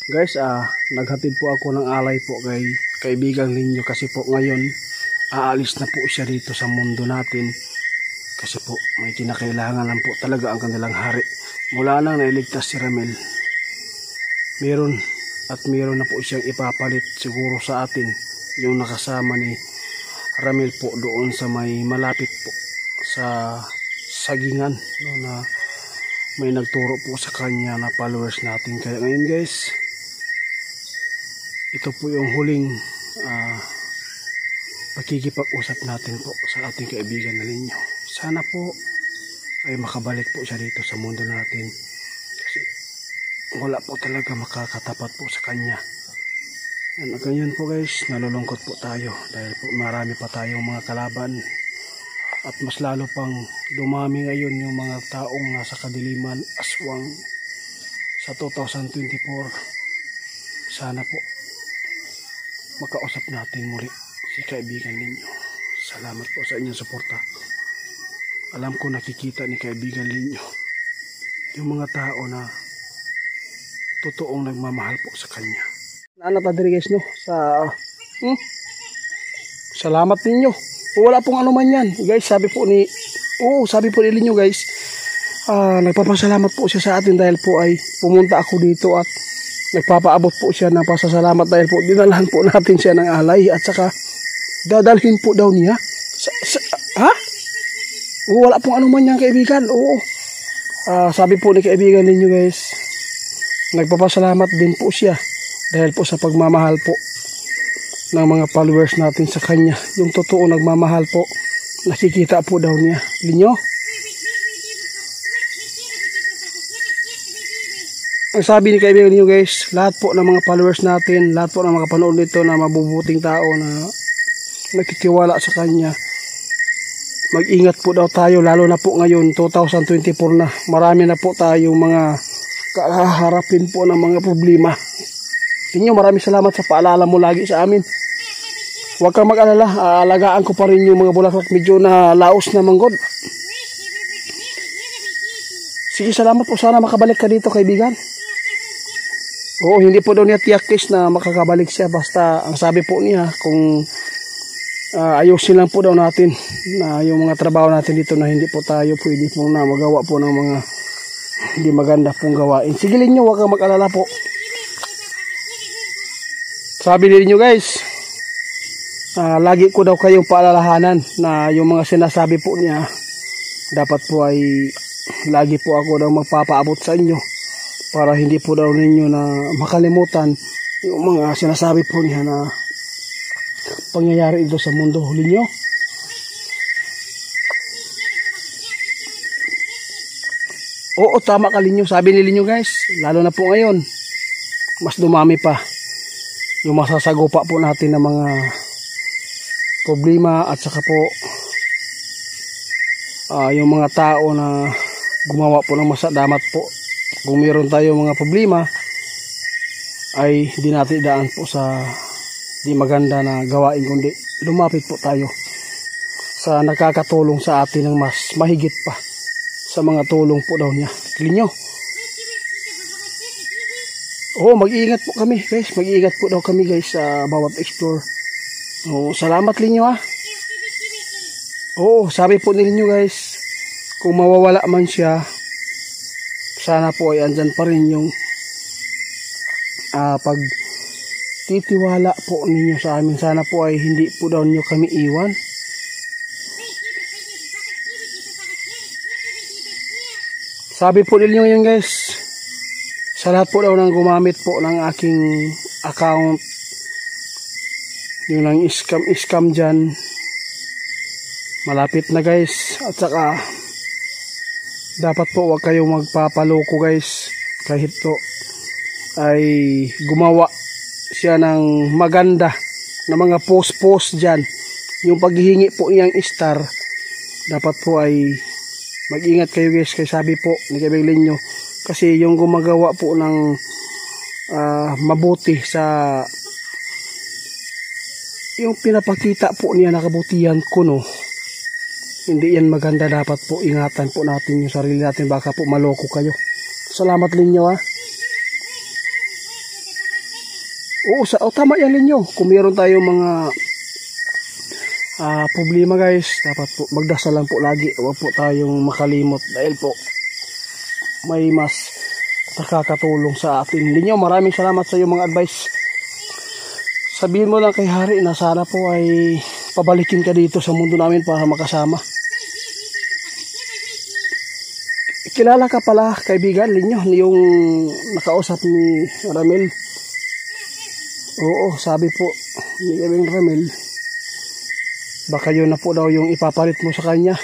Guys, naghatid po ako ng alay po kay kaibigan ninyo kasi po ngayon aalis na po siya dito sa mundo natin kasi po may kinakailangan lang po talaga ang kanilang hari. Mula nang nailigtas si Ramel, meron na po siyang ipapalit siguro sa atin, yung nakasama ni Ramel po doon sa may malapit po sa sagingan, no, na may nagturo po sa kanya na followers natin. Kaya ngayon guys, ito po yung huling pakikipag-usap natin po sa ating kaibigan na ninyo. Sana po ay makabalik po siya dito sa mundo natin kasi wala po talaga makakatapat po sa kanya. At ganyan po guys, nalulungkot po tayo dahil po marami pa tayong mga kalaban at mas lalo pang dumami ngayon yung mga taong nasa kadiliman, aswang sa 2024. Sana po makausap natin muli si kaibigan ninyo. Salamat po sa inyong suporta. Alam ko nakikita ni kaibigan ninyo yung mga tao na totoong nagmamahal po sa kanya. Ano pa diri guys, no? Salamat ninyo. Wala pong ano man yan. Guys, sabi po ni Linyo guys, nagpapasalamat po siya sa atin dahil po ay pumunta ako dito at nagpapaabot po siya ng pasasalamat dahil po dinalhan po natin siya ng alay at saka dadalhin po daw niya. Wala pong ano man yan kaibigan. Sabi po ni kaibigan ninyo guys, nagpapasalamat din po siya dahil po sa pagmamahal po ng mga followers natin sa kanya. Yung totoo nagmamahal po, nakikita po daw niya. Linyo? Ang sabi ni kaibigan niyo guys, lahat po ng mga followers natin, lahat po ng mga kapanood nito na mabubuting tao na nakitiwala sa kanya, mag-ingat po daw tayo, lalo na po ngayon 2024 na. Marami na po tayong mga kaharapin po ng mga problema. Inyo, maraming salamat sa paalala mo lagi sa amin. Huwag kang mag-alala, aalagaan ko pa rin yung mga bulaklak medyo na laos na manggod. Sige, salamat po, sana makabalik ka dito kaibigan. Hindi po daw niya tiyak na makakabalik siya, basta ang sabi po niya kung ayusin lang po daw natin na yung mga trabaho natin dito na hindi po tayo pwede po na magawa po ng mga hindi maganda pong gawain. Sige Linyo, huwag kang mag-alala po. Sabi ninyo guys, lagi ko daw kayong paalalahanan na yung mga sinasabi po niya, dapat po ay lagi po ako daw magpapaabot sa inyo para hindi po daw ninyo na makalimutan yung mga sinasabi po niya na pangyayari ito sa mundo. Linyo? Oo, tama ka Linyo. Sabi ni Linyo guys, lalo na po ngayon, mas dumami pa yung masasagupa po natin ng mga problema at saka po yung mga tao na gumawa po ng masadamat po. Kung meron tayo mga problema ay di natin daan po sa di maganda na gawain, kundi lumapit po tayo sa nakakatulong sa atin ng mas mahigit pa sa mga tulong po daw niya. Linyo? Mag-iingat po kami guys, mag-iingat po daw kami guys sa bawat explore. Salamat Linyo sabi po ni Linyo guys, kung mawawala man siya, sana po ay andyan pa rin yung pagtitiwala po ninyo sa amin. Sana po ay hindi po daw niyo kami iwan. Sabi po ninyo yun guys, sa lahat po daw nang gumamit po ng aking account, yung lang scam dyan, malapit na guys. At saka dapat po wag kayong magpapaloko guys, kahit po ay gumawa siya ng maganda na mga post dyan, yung paghihingi po niyang star, dapat po ay mag-ingat kayo guys. Kaya sabi po ni kaibigan Linyo, kasi yung gumagawa po ng mabuti sa yung pinapakita po niya na kabutihan ko, hindi yan maganda. Dapat po ingatan po natin yung sarili natin, baka po maloko kayo. Salamat Linyo Oo, tama yan ninyo. Kung meron tayong mga problema guys, dapat po magdasal lang po lagi. Huwag po tayong makalimot dahil po may mas nakakatulong sa atin. Linyo, maraming salamat sa iyong mga advice. Sabihin mo lang kay Hari na sana po ay pabalikin ka dito sa mundo namin para makasama. Kilala ka pala, kaibigan, Linyo, yung nakausap ni Ramel. Oo, sabi po ni Ramel, baka yun na po daw yung ipapalit mo sa kanya.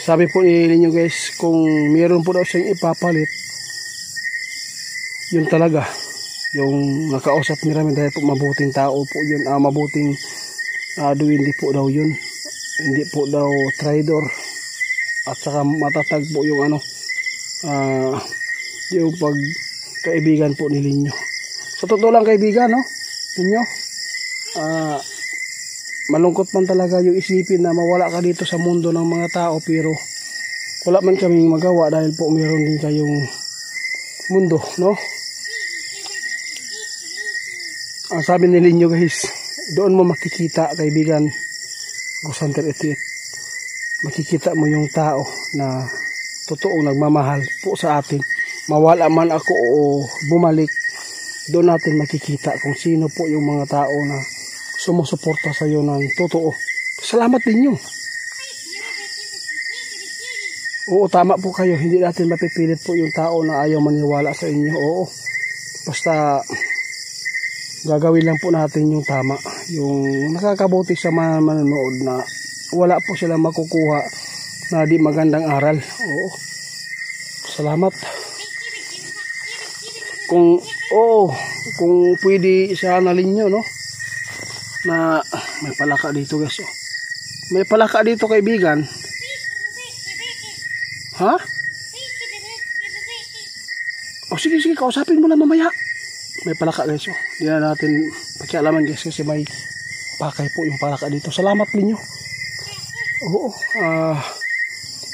Sabi po ni Linyo guys, kung meron po daw siyang ipapalit, yun talaga, yung nakausap ni Ramel dahil po mabuting tao po yun, mabuting hindi po daw yun. Hindi po daw traidor. At saka matatag po yung yung pagkaibigan po ni Linyo. Sa totoo lang kaibigan, no? Linyo, malungkot man talaga yung isipin na mawala ka dito sa mundo ng mga tao, pero wala man kaming magawa dahil po meron din kayong mundo, no? Ang sabi ni Linyo guys, doon mo makikita kaibigan, Gusanter 88, makikita mo yung tao na totoong nagmamahal po sa atin. Mawala man ako o bumalik, doon natin makikita kung sino po yung mga tao na sumusuporta sa iyo ng totoo. Salamat din nyo. Oo, tama po kayo. Hindi natin mapipilit po yung tao na ayaw maniwala sa inyo. Oo, basta gagawin lang po natin yung tama, yung nakakabuti sa mga manonood na wala po sila makukuha na di magandang aral. Oo, salamat. Kung pwede sana Linyo, no, na may palaka dito guys. May palaka dito kaibigan. Ha? Sige, kausapin mo lang mamaya. May palaka guys. Hindi na natin pakialaman guys kasi may pakay po yung palaka dito. Salamat Linyo. Oo,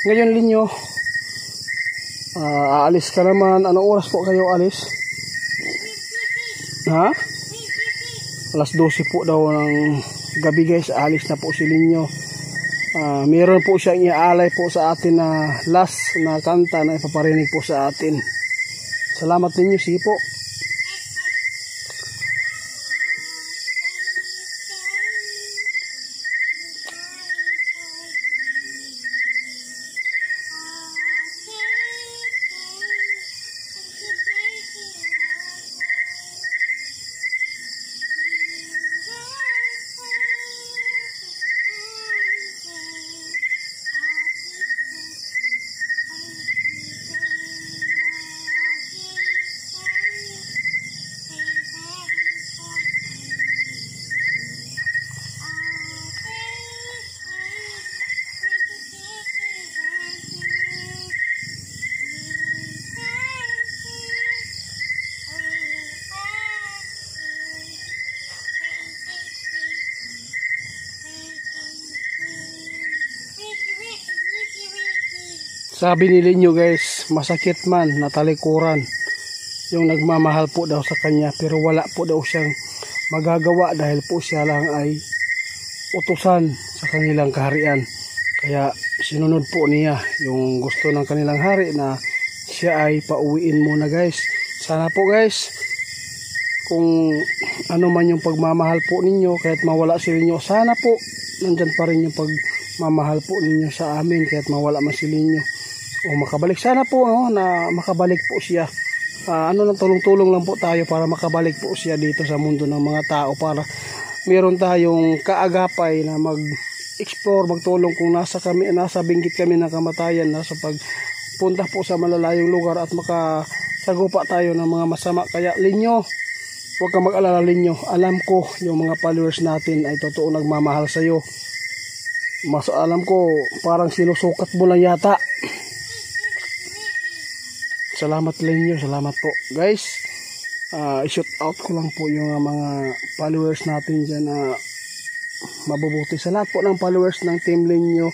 ngayon Linyo, aalis ka naman. Anong oras po kayo alis? Ha? Alas 12 po daw ng gabi guys, aalis na po si Linyo. Meron po siyang iaalay po sa atin na last na kanta na ipaparinig po sa atin. Salamat Linyo, sige po. Sabi ni Linyo guys, masakit man natalikuran yung nagmamahal po daw sa kanya, pero wala po daw siyang magagawa dahil po siya lang ay utusan sa kanilang kaharian. Kaya sinunod po niya yung gusto ng kanilang hari na siya ay pauwiin muna guys. Sana po guys, kung ano man yung pagmamahal po ninyo, kahit mawala si Linyo, sana po nandyan pa rin yung pagmamahal po ninyo sa amin kahit mawala man si Linyo. O makabalik sana po, no, na makabalik po siya. Tulong-tulong lang po tayo para makabalik po siya dito sa mundo ng mga tao, para meron tayong kaagapay na mag-explore, magtulong kung nasa binggit kami ng kamatayan, nasa pagpunta po sa malalayong lugar at makasagupa tayo ng mga masama. Kaya Linyo, huwag kang mag-alala Linyo, alam ko yung mga followers natin ay totoo nagmamahal sa iyo. Mas alam ko parang sinusukat mo lang yata. Salamat Linyo, salamat po guys. I-shout out ko lang po yung mga followers natin dyan na mabubuti. Sa lahat po ng followers ng Team Linyo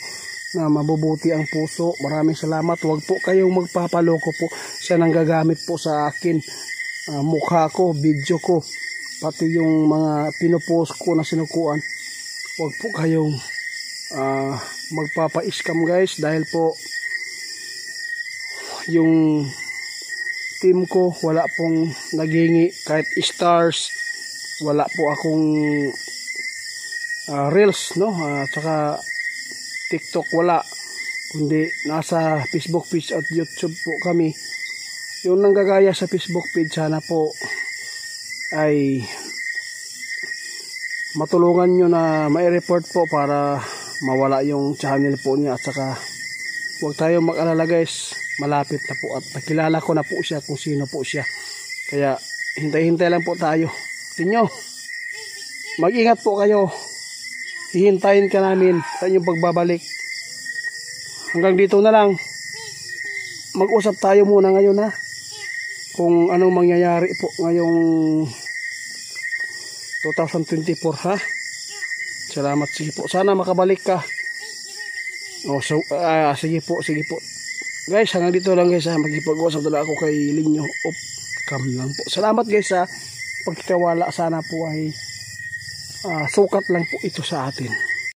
na mabubuti ang puso, maraming salamat. Huwag po kayong magpapaloko po, siya nang gagamit po sa akin. mukha ko, video ko, pati yung mga pinopost ko na sinukuan. Huwag po kayong magpapa-scam guys, dahil po yung team ko wala pong naghingi kahit stars, wala po akong reels, no, tsaka TikTok wala, kundi nasa Facebook page at YouTube po kami. Yung nanggagaya sa Facebook page, sana po ay matulungan nyo na mai-report po para mawala yung channel po niya. At saka huwag tayo mag-alala guys, malapit na po at nakilala ko na po siya kung sino po siya. Kaya hintay-hintay lang po tayo. Tinyo, mag-ingat po kayo. Hihintayin ka namin sa inyong pagbabalik. Hanggang dito na lang. Mag-usap tayo muna ngayon ha, kung anong mangyayari po ngayong 2024 ha. Salamat, sige po. Sana makabalik ka. Sige po. Guys, hanggang dito lang guys ha. Magipag-usap talaga ako kay Linyo. Cam lang po. Salamat guys ha. Pagkakawala, sana po ay sukat lang po ito sa atin.